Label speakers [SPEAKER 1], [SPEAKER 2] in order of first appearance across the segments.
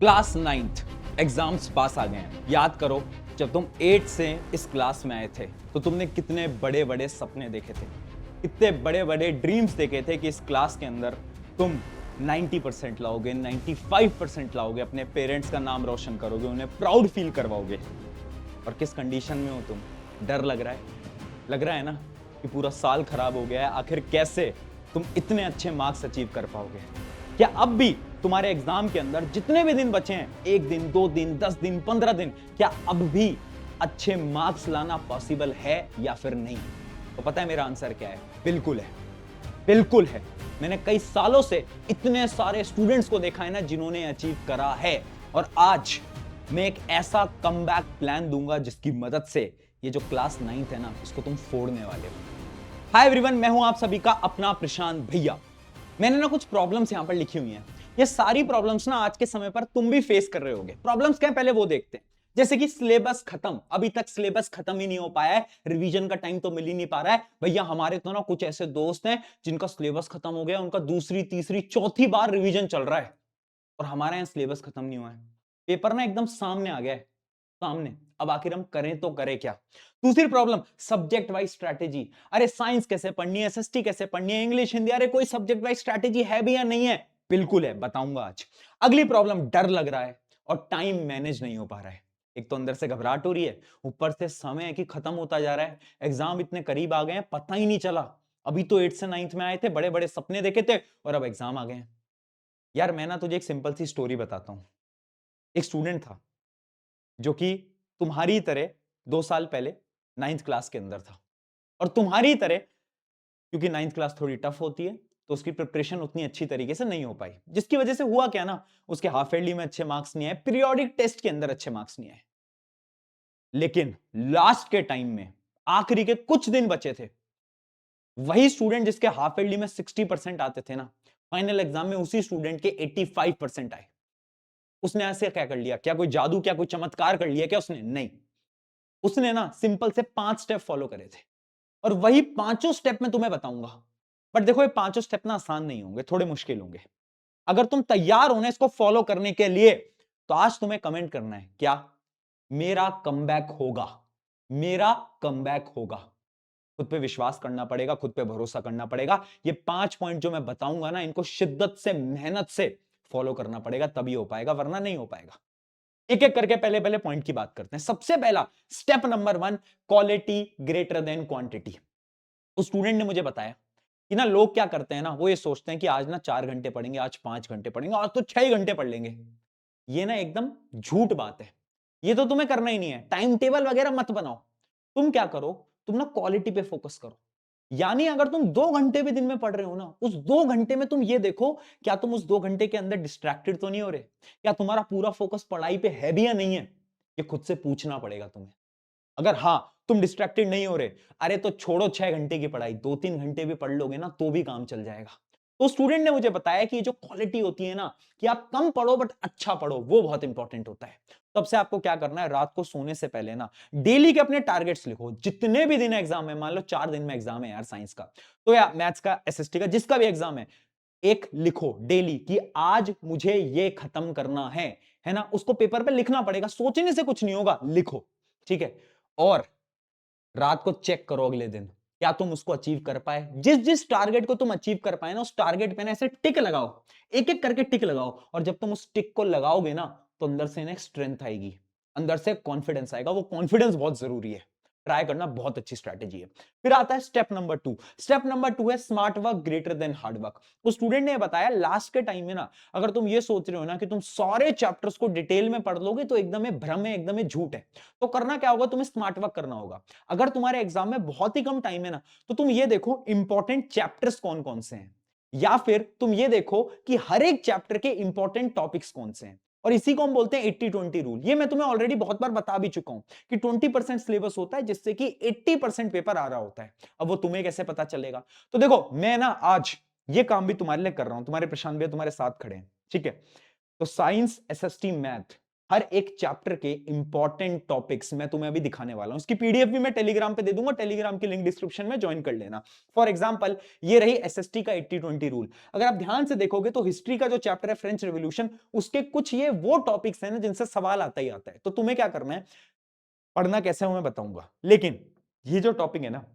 [SPEAKER 1] Class 9th exams पास आ गए हैं। याद करो, जब तुम 8 से इस क्लास में आए थे तो तुमने कितने बड़े बड़े सपने देखे थे, कितने बड़े बड़े ड्रीम्स देखे थे कि इस क्लास के अंदर तुम 90% लाओगे, 95% लाओगे, अपने पेरेंट्स का नाम रोशन करोगे, उन्हें प्राउड फील करवाओगे। और किस कंडीशन में हो तुम? डर लग रहा है? लग रहा है ना कि पूरा साल खराब हो गया है, आखिर कैसे तुम इतने अच्छे मार्क्स अचीव कर पाओगे? क्या अब भी तुम्हारे एग्जाम के अंदर जितने भी दिन बचे हैं, 1 दिन, 2 दिन, 10 दिन, 15 दिन, क्या अब भी अच्छे मार्क्स लाना पॉसिबल है या फिर नहीं? तो पता है मेरा आंसर क्या है? बिल्कुल है, बिल्कुल है। मैंने कई सालों से इतने सारे स्टूडेंट्स को देखा है ना जिन्होंने अचीव करा है, और आज मैं एक ऐसा कमबैक प्लान दूंगा जिसकी मदद से ये जो क्लास 9th है ना, इसको तुम फोड़ने वाले हो। हाय एवरीवन, मैं हूं आप सभी का अपना प्रशांत भैया। मैंने ना कुछ प्रॉब्लम्स यहां पर लिखी हुई हैं। ये सारी प्रॉब्लम्स ना आज के समय पर तुम भी फेस कर रहे होगे। प्रॉब्लम्स क्या है पहले वो देखते हैं। जैसे कि सिलेबस खत्म, अभी तक सिलेबस खत्म ही नहीं हो पाया है, रिवीजन का टाइम तो मिल ही नहीं पा रहा है। भैया हमारे तो ना कुछ ऐसे दोस्त हैं जिनका सिलेबस खत्म हो गया, उनका दूसरी तीसरी चौथी बार रिवीजन चल रहा है, और हमारे यहाँ सिलेबस खत्म नहीं हुआ है। पेपर ना एकदम सामने आ गया है, सामने। अब आखिर हम करें तो करें क्या? दूसरी प्रॉब्लम, सब्जेक्ट वाइज स्ट्रैटेजी। अरे साइंस कैसे पढ़नी है, एसएसटी कैसे पढ़नी है, इंग्लिश हिंदी, अरे कोई सब्जेक्ट वाइज स्ट्रैटेजी है भी या नहीं है? बिल्कुल है, बताऊंगा आज। अगली प्रॉब्लम, डर लग रहा है और टाइम मैनेज नहीं हो पा रहा है। एक तो अंदर से घबराहट हो रही है, ऊपर से समय है कि खत्म होता जा रहा है, एग्जाम इतने करीब आ गए हैं, पता ही नहीं चला। अभी तो 8 से 9th में आए थे, बड़े बड़े सपने देखे थे, और अब एग्जाम आ गए हैं। यार मैं ना तुझे एक सिंपल सी स्टोरी बताता हूं। एक स्टूडेंट था जो कि तुम्हारी तरह 2 साल पहले 9th क्लास के अंदर था, और तुम्हारी तरह, क्योंकि 9th क्लास थोड़ी टफ होती है तो उसकी प्रिपरेशन उतनी अच्छी तरीके से नहीं हो पाई, जिसकी वजह से हुआ क्या ना, उसके हाफ ईयरली में अच्छे मार्क्स नहीं आए, पीरियोडिक टेस्ट के अंदर अच्छे मार्क्स नहीं आए। लेकिन लास्ट के टाइम में, आखिरी के कुछ दिन बचे थे, वही स्टूडेंट जिसके हाफ ईयरली में 60% आते थे ना, फाइनल एग्जाम में उसी स्टूडेंट के 85% आए। उसने ऐसे क्या कर लिया? क्या कोई जादू, क्या कोई चमत्कार कर लिया क्या उसने? नहीं। उसने ना सिंपल से 5 स्टेप फॉलो करे थे, और वही पांचों स्टेप मैं तुम्हें बताऊंगा। बट देखो, ये पांचों स्टेप ना आसान नहीं होंगे, थोड़े मुश्किल होंगे। अगर तुम तैयार हो ना इसको फॉलो करने के लिए, तो आज तुम्हें कमेंट करना है क्या? मेरा कमबैक होगा, मेरा कमबैक होगा। खुद पे विश्वास करना पड़ेगा, खुद पे भरोसा करना पड़ेगा। ये 5 पॉइंट जो मैं बताऊंगा ना, इनको शिद्दत से, मेहनत से फॉलो करना पड़ेगा, तभी हो पाएगा, वरना नहीं हो पाएगा। एक एक करके पहले पहले पॉइंट की बात करते हैं। सबसे पहला step number 1, quality greater than quantity. उस स्टूडेंट ने मुझे बताया कि ना, लोग क्या करते हैं ना, वो ये सोचते हैं कि आज ना 4 घंटे पढ़ेंगे, आज 5 घंटे पढ़ेंगे, आज तो 6 घंटे पढ़ लेंगे। ये ना एकदम झूठ बात है। ये तो तुम्हें करना ही नहीं है। टाइम टेबल वगैरह मत बनाओ। तुम क्या करो, तुम ना क्वालिटी पे फोकस करो। यानी अगर तुम 2 घंटे भी दिन में पढ़ रहे हो ना, उस 2 घंटे में तुम ये देखो, क्या तुम उस 2 घंटे के अंदर डिस्ट्रैक्टेड तो नहीं हो रहे? क्या तुम्हारा पूरा फोकस पढ़ाई पे है भी या नहीं है? ये खुद से पूछना पड़ेगा तुम्हें। अगर हाँ, तुम डिस्ट्रैक्टेड नहीं हो रहे, अरे तो छोड़ो 6 घंटे की पढ़ाई, 2-3 घंटे भी पढ़ लोगे ना तो भी काम चल जाएगा। तो स्टूडेंट ने मुझे बताया कि ये जो क्वालिटी होती है ना, कि आप कम पढ़ो बट अच्छा पढ़ो, वो बहुत इंपॉर्टेंट होता है। तब से आपको क्या करना है, रात को सोने से पहले ना डेली के अपने टारगेट्स लिखो। जितने भी दिन एग्जाम है, मान लो 4 दिन में एग्जाम है यार साइंस का, तो या मैथ्स का, एसएसटी का, जिसका भी एग्जाम है, एक लिखो डेली कि आज मुझे ये खत्म करना है ना? उसको पेपर पे लिखना पड़ेगा, सोचने से कुछ नहीं होगा, लिखो। ठीक है? और रात को चेक करो अगले दिन, क्या तुम उसको अचीव कर पाए? जिस जिस टारगेट को तुम अचीव कर पाए ना, उस टारगेट पे ना ऐसे टिक लगाओ, एक एक करके टिक लगाओ। और जब तुम उस टिक को लगाओगे ना, तो अंदर से ना स्ट्रेंथ आएगी, अंदर से कॉन्फिडेंस आएगा। वो कॉन्फिडेंस बहुत जरूरी है। ट्राई करना, बहुत अच्छी स्ट्रैटेजी है। फिर आता है स्टेप नंबर 2। स्टेप नंबर 2 है smart work greater than hard work. उस स्टूडेंट ने बताया, लास्ट के टाइम में ना, अगर तुम ये सोच रहे हो ना कि तुम सारे चैप्टर्स को डिटेल में पढ़ लोगे, तो एकदम भ्रम है, एकदम झूठ है। तो करना क्या होगा, तुम्हें स्मार्ट वर्क करना होगा। अगर तुम्हारे एग्जाम में बहुत ही कम टाइम है ना, तो तुम ये देखो इंपॉर्टेंट चैप्टर्स कौन कौन से हैं, या फिर तुम ये देखो कि हर एक चैप्टर के इंपॉर्टेंट टॉपिक्स कौन से हैं। और इसी को हम बोलते हैं 80-20 रूल। ये मैं तुम्हें ऑलरेडी बहुत बार बता भी चुका हूं कि 20% सिलेबस होता है, जिससे कि 80% पेपर आ रहा होता है। अब वो तुम्हें कैसे पता चलेगा? तो देखो, मैं ना आज ये काम भी तुम्हारे लिए कर रहा हूं, तुम्हारे प्रशांत भैया तुम्हारे साथ खड़े हैं। ठीक है? तो साइंस, एसएसटी, मैथ, हर एक चैप्टर के इंपॉर्टेंट टॉपिक्स मैं तुम्हें अभी दिखाने वाला हूं। इसकी पीडीएफ भी मैं टेलीग्राम पे दे दूंगा, टेलीग्राम की लिंक डिस्क्रिप्शन में ज्वाइन कर लेना। फॉर एग्जांपल ये रही एसएसटी का 80-20 रूल। अगर आप ध्यान से देखोगे तो हिस्ट्री का जो चैप्टर है फ्रेंच रेवोल्यूशन, उसके कुछ ये वो टॉपिक्स हैं ना जिनसे सवाल आता ही आता है। तो तुम्हें क्या करना है, पढ़ना कैसे हो मैं बताऊंगा, लेकिन ये जो टॉपिक है ना,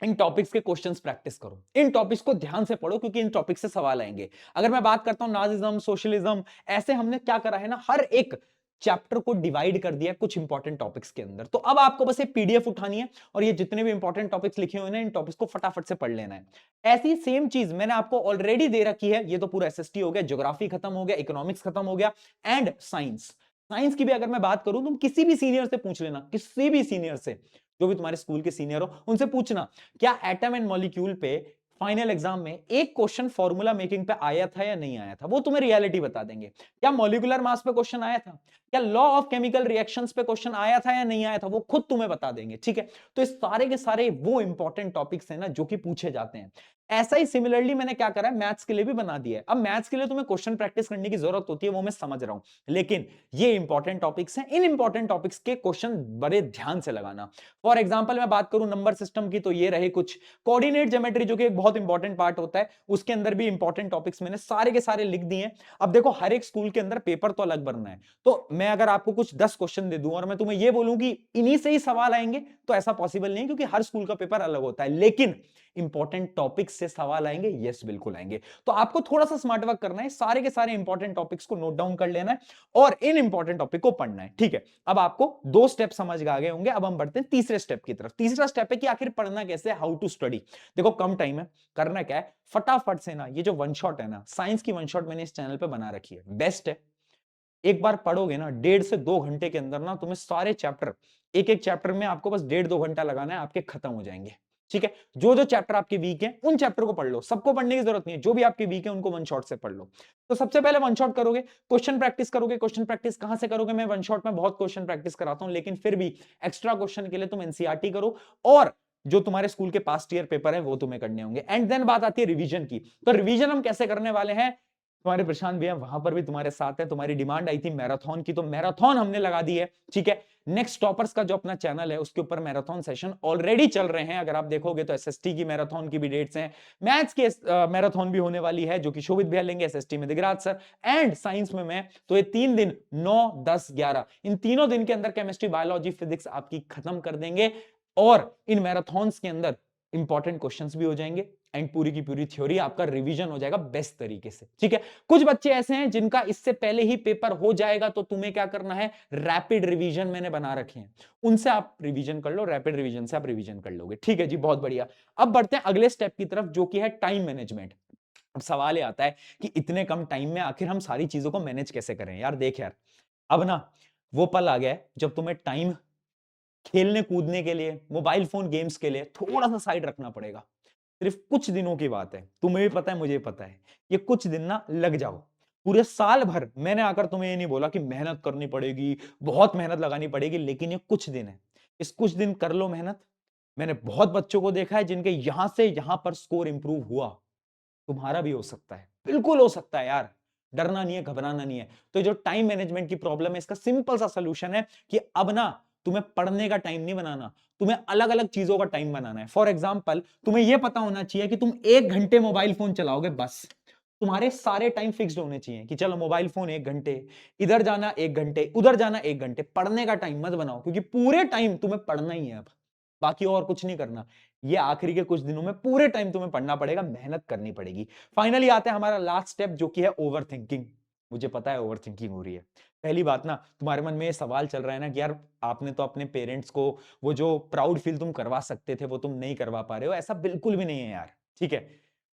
[SPEAKER 1] इन टॉपिक्स के क्वेश्चंस प्रैक्टिस करो, इन टॉपिक्स को ध्यान से पढ़ो, क्योंकि इन टॉपिक से सवाल आएंगे। अगर मैं बात करता हूं नाजिज्म, सोशलिज्म, ऐसे हमने क्या करा है ना, हर एक चैप्टर को डिवाइड कर दिया कुछ इंपॉर्टेंट टॉपिक्स के अंदर। तो अब आपको बस एक पीडीएफ उठानी है और ये जितने भी इंपॉर्टेंट टॉपिक्स लिखे हुए हैं इन टॉपिक्स को फटाफट से पढ़ लेना है। ऐसी सेम चीज मैंने आपको ऑलरेडी दे रखी है। ये तो पूरा एसएसटी हो गया, ज्योग्राफी खत्म हो गया, इकोनॉमिक्स खत्म हो गया, एंड साइंस। साइंस की भी अगर मैं बात करूं, तुम किसी भी सीनियर से पूछ लेना, किसी भी सीनियर से, जो भी तुम्हारे स्कूल के सीनियर हो उनसे पूछना, क्या एटम एंड मॉलिक्यूल पे फाइनल एग्जाम में एक क्वेश्चन फॉर्मूला मेकिंग पे आया था या नहीं आया था, वो तुम्हें रियलिटी बता देंगे। क्या मॉलिक्यूलर मास पे क्वेश्चन आया था, क्या लॉ ऑफ केमिकल रिएक्शंस पे क्वेश्चन आया था या नहीं आया था, वो खुद तुम्हें बता देंगे। ठीक है, तो इस सारे के सारे वो इंपॉर्टेंट टॉपिक्स हैं ना जो कि पूछे जाते हैं। ऐसा ही सिमिलरली मैंने क्या करा है, मैथ्स के लिए भी बना दिया है। अब मैथ्स के लिए तुम्हें क्वेश्चन प्रैक्टिस करने की जरूरत होती है, वो मैं समझ रहा हूं, लेकिन ये इंपॉर्टेंट टॉपिक्स हैं, इन इंपॉर्टेंट टॉपिक्स के क्वेश्चन बड़े ध्यान से लगाना। फॉर एग्जांपल मैं बात करूं नंबर सिस्टम की, तो ये रहे कुछ कोऑर्डिनेट ज्योमेट्री, जो कि एक बहुत इंपॉर्टेंट पार्ट होता है, उसके अंदर भी इंपॉर्टेंट टॉपिक्स मैंने सारे के सारे लिख दिए हैं। अब देखो, हर एक स्कूल के अंदर पेपर तो अलग बनना है, तो मैं अगर आपको कुछ 10 क्वेश्चन दे दूं और मैं तुम्हें ये बोलूं कि इन्हीं से ही सवाल आएंगे, तो ऐसा पॉसिबल नहीं है, क्योंकि हर स्कूल का पेपर अलग होता है। लेकिन इंपॉर्टेंट टॉपिक्स से सवाल आएंगे, यस बिल्कुल आएंगे। तो आपको थोड़ा सा स्मार्ट वर्क करना है, सारे के सारे इंपॉर्टेंट टॉपिक्स को नोट डाउन कर लेना है और इन इंपॉर्टेंट टॉपिक को पढ़ना है। ठीक है, अब आपको 2 स्टेप समझ आ गए होंगे। अब हम बढ़ते हैं तीसरे स्टेप की तरफ। तीसरा स्टेप है कि आखिर पढ़ना कैसे, हाउ टू स्टडी। देखो, कम टाइम है, करना क्या है, फटाफट से ना, ये जो वन शॉट है ना, साइंस की वन शॉट मैंने इस चैनल पे बना रखी है, बेस्ट है। एक बार पढ़ोगे ना, 1.5 से 2 घंटे के अंदर ना तुम्हें सारे चैप्टर, एक एक चैप्टर में आपको बस 1.5-2 घंटा लगाना है, आपके खत्म हो जाएंगे। ठीक है, जो जो चैप्टर आपके वीक है उन चैप्टर को पढ़ लो, सबको पढ़ने की जरूरत नहीं है, जो भी आपके वीक है उनको वन शॉट से पढ़ लो। तो सबसे पहले वन शॉट करोगे, क्वेश्चन प्रैक्टिस करोगे। क्वेश्चन प्रैक्टिस कहां से करोगे, मैं वन शॉट में बहुत क्वेश्चन प्रैक्टिस कराता हूं, लेकिन फिर भी एक्स्ट्रा क्वेश्चन के लिए तुम एनसीईआरटी करो, और जो तुम्हारे स्कूल के पास्ट ईयर पेपर है वो तुम्हें करने होंगे। एंड देन बात आती है रिवीजन की। तो रिवीजन हम कैसे करने वाले हैं, तुम्हारे प्रशांत भैया वहां पर भी तुम्हारे साथ है। तुम्हारी डिमांड आई थी मैराथन की, तो मैराथन हमने लगा दी है। ठीक है, नेक्स्ट टॉपर्स का जो अपना चैनल है उसके ऊपर मैराथन सेशन ऑलरेडी चल रहे हैं। अगर आप देखोगे तो एसएसटी की मैराथन की भी डेट्स हैं, मैथ्स की मैराथन भी होने वाली है, जो कि शोभित भैया लेंगे, एसएसटी में दिगराज सर, एंड साइंस में मैं। तो ये 3 दिन 9, 10, 11, इन तीनों दिन के अंदर केमिस्ट्री, बायोलॉजी, फिजिक्स आपकी खत्म कर देंगे, और इन मैराथन्स के अंदर इंपॉर्टेंट क्वेश्चंस भी हो जाएंगे, एंड पूरी की पूरी थ्योरी आपका रिवीजन हो जाएगा बेस्ट तरीके से। ठीक है, कुछ बच्चे ऐसे हैं जिनका इससे पहले ही पेपर हो जाएगा, तो तुम्हें क्या करना है, रैपिड रिवीजन मैंने बना रखे हैं, उनसे आप रिवीजन कर लो, रैपिड रिवीजन से आप रिवीजन कर लोगे। ठीक है जी, बहुत बढ़िया। अब बढ़ते हैं अगले स्टेप की तरफ, जो कि है टाइम मैनेजमेंट। अब सवाल ये आता है कि इतने कम टाइम में आखिर हम सारी चीजों को मैनेज कैसे करें। यार देख यार, अब ना वो पल आ गया है जब तुम्हें टाइम खेलने कूदने के लिए, मोबाइल फोन गेम्स के लिए थोड़ा सा साइड रखना पड़ेगा। सिर्फ कुछ दिनों की बात है, तुम्हें भी पता है, मुझे पता है, ये कुछ दिन ना लग जाओ। पूरे साल भर मैंने आकर तुम्हें ये नहीं बोला कि मेहनत करनी पड़ेगी, बहुत मेहनत लगानी पड़ेगी, लेकिन ये कुछ दिन है, इस कुछ दिन कर लो मेहनत। मैंने बहुत बच्चों को देखा है जिनके यहां से यहां पर स्कोर इंप्रूव हुआ, तुम्हारा भी हो सकता है, बिल्कुल हो सकता है यार, डरना नहीं है, घबराना नहीं है। तो जो टाइम मैनेजमेंट की प्रॉब्लम है, इसका सिंपल सा सोल्यूशन है कि अब ना तुम्हें पढ़ने का टाइम नहीं बनाना, तुम्हें अलग अलग चीजों का टाइम बनाना है। फॉर एग्जाम्पल, तुम्हें यह पता होना चाहिए कि तुम 1 घंटे मोबाइल फोन चलाओगे, बस तुम्हारे सारे टाइम फिक्स्ड होने चाहिए कि चलो मोबाइल फोन 1 घंटे, इधर जाना 1 घंटे, उधर जाना 1 घंटे, पढ़ने का टाइम मत बनाओ, क्योंकि पूरे टाइम तुम्हें पढ़ना ही है अब, बाकी और कुछ नहीं करना। ये आखिरी के कुछ दिनों में पूरे टाइम तुम्हें पढ़ना पड़ेगा, मेहनत करनी पड़ेगी। फाइनली आते हैं हमारा लास्ट स्टेप, जो कि है ओवर थिंकिंग। मुझे पता है ओवर थिंकिंग हो रही है। पहली बात ना, तुम्हारे मन में ये सवाल चल रहा है ना कि यार आपने तो अपने पेरेंट्स को वो जो प्राउड फील तुम करवा सकते थे वो तुम नहीं करवा पा रहे हो। ऐसा बिल्कुल भी नहीं है यार, ठीक है,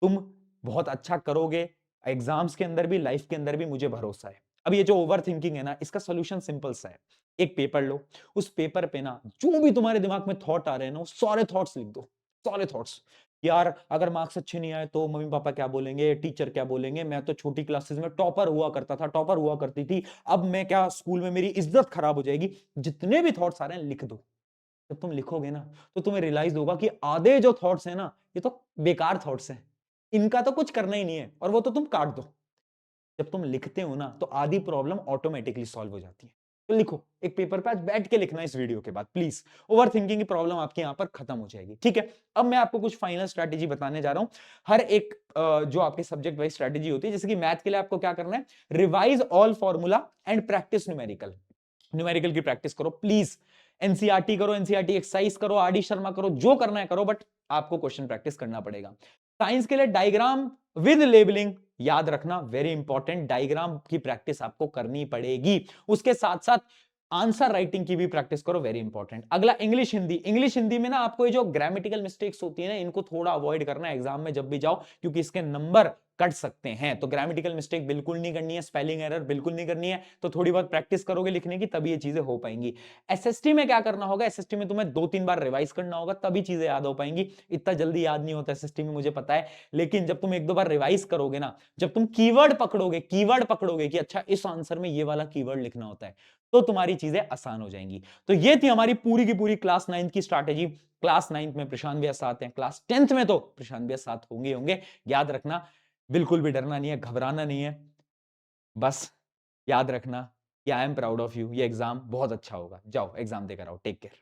[SPEAKER 1] तुम बहुत अच्छा करोगे, एग्जाम्स के अंदर भी, लाइफ के अंदर भी, मुझे भरोसा है। अब ये जो ओवर थिंकिंग है ना, इसका सोल्यूशन सिंपल सा है। एक पेपर लो, उस पेपर पे ना जो भी तुम्हारे दिमाग में थॉट आ रहे हैं ना, वो सारे थॉट्स लिख दो, सारे थॉट्स। यार अगर मार्क्स अच्छे नहीं आए तो मम्मी पापा क्या बोलेंगे, टीचर क्या बोलेंगे, मैं तो छोटी क्लासेस में टॉपर हुआ करता था, टॉपर हुआ करती थी, अब मैं क्या, स्कूल में मेरी इज्जत खराब हो जाएगी। जितने भी थॉट्स आ रहे हैं लिख दो। जब तुम लिखोगे ना तो तुम्हें रियलाइज होगा कि आधे जो थॉट्स हैं ना, ये तो बेकार थॉट्स हैं, इनका तो कुछ करना ही नहीं है, और वो तो तुम काट दो। जब तुम लिखते हो ना तो आधी प्रॉब्लम ऑटोमेटिकली सॉल्व हो जाती है। तो लिखो, एक पेपर पे आज बैठ के लिखना इस वीडियो के बाद प्लीज। ओवर थिंकिंग की प्रॉब्लम आपके यहां पर खत्म हो जाएगी, ठीक है। अब मैं आपको कुछ फाइनल स्ट्रैटेजी बताने जा रहा हूं। हर एक जो आपके सब्जेक्ट वाइज स्ट्रैटेजी होती है, जैसे कि मैथ के लिए आपको क्या करना है, revise all formula and practice numerical. Numerical की प्रैक्टिस करो प्लीज, एनसीईआरटी करो, एनसीईआरटी एक्सरसाइज करो, आरडी शर्मा करो, जो करना है करो, बट आपको क्वेश्चन प्रैक्टिस करना पड़ेगा। साइंस के लिए डायग्राम विद लेबलिंग याद रखना, वेरी इंपॉर्टेंट, डायग्राम की प्रैक्टिस आपको करनी पड़ेगी। उसके साथ साथ आंसर राइटिंग की भी प्रैक्टिस करो, वेरी इंपॉर्टेंट। अगला इंग्लिश हिंदी। इंग्लिश हिंदी में ना आपको ये जो ग्रामेटिकल मिस्टेक्स होती है ना, इनको थोड़ा अवॉइड करना है एग्जाम में जब भी जाओ, क्योंकि इसके नंबर कट सकते हैं। तो ग्रामेटिकल मिस्टेक बिल्कुल नहीं करनी है, स्पेलिंग एरर बिल्कुल नहीं करनी है। तो थोड़ी बहुत प्रैक्टिस करोगे लिखने की, तभी ये चीजें हो पाएंगी। एसएसटी में क्या करना होगा, एसएसटी में तुम्हें 2-3 बार रिवाइज करना होगा, तभी चीजें याद हो पाएंगी। इतना जल्दी याद नहीं होता एसएसटी में, मुझे पता है, लेकिन जब तुम 1-2 बार रिवाइज करोगे ना, जब तुम कीवर्ड पकड़ोगे कि अच्छा इस आंसर में ये वाला कीवर्ड लिखना होता है, तो तुम्हारी चीजें आसान हो जाएंगी। तो ये थी हमारी पूरी की पूरी क्लास 9 की स्ट्रैटेजी। क्लास 9 में प्रशांत भैया साथ हैं, क्लास 10th में तो प्रशांत भैया साथ होंगे। याद रखना, बिल्कुल भी डरना नहीं है, घबराना नहीं है, बस याद रखना कि I am proud of you. ये एग्जाम बहुत अच्छा होगा, जाओ एग्जाम देकर आओ, टेक केयर।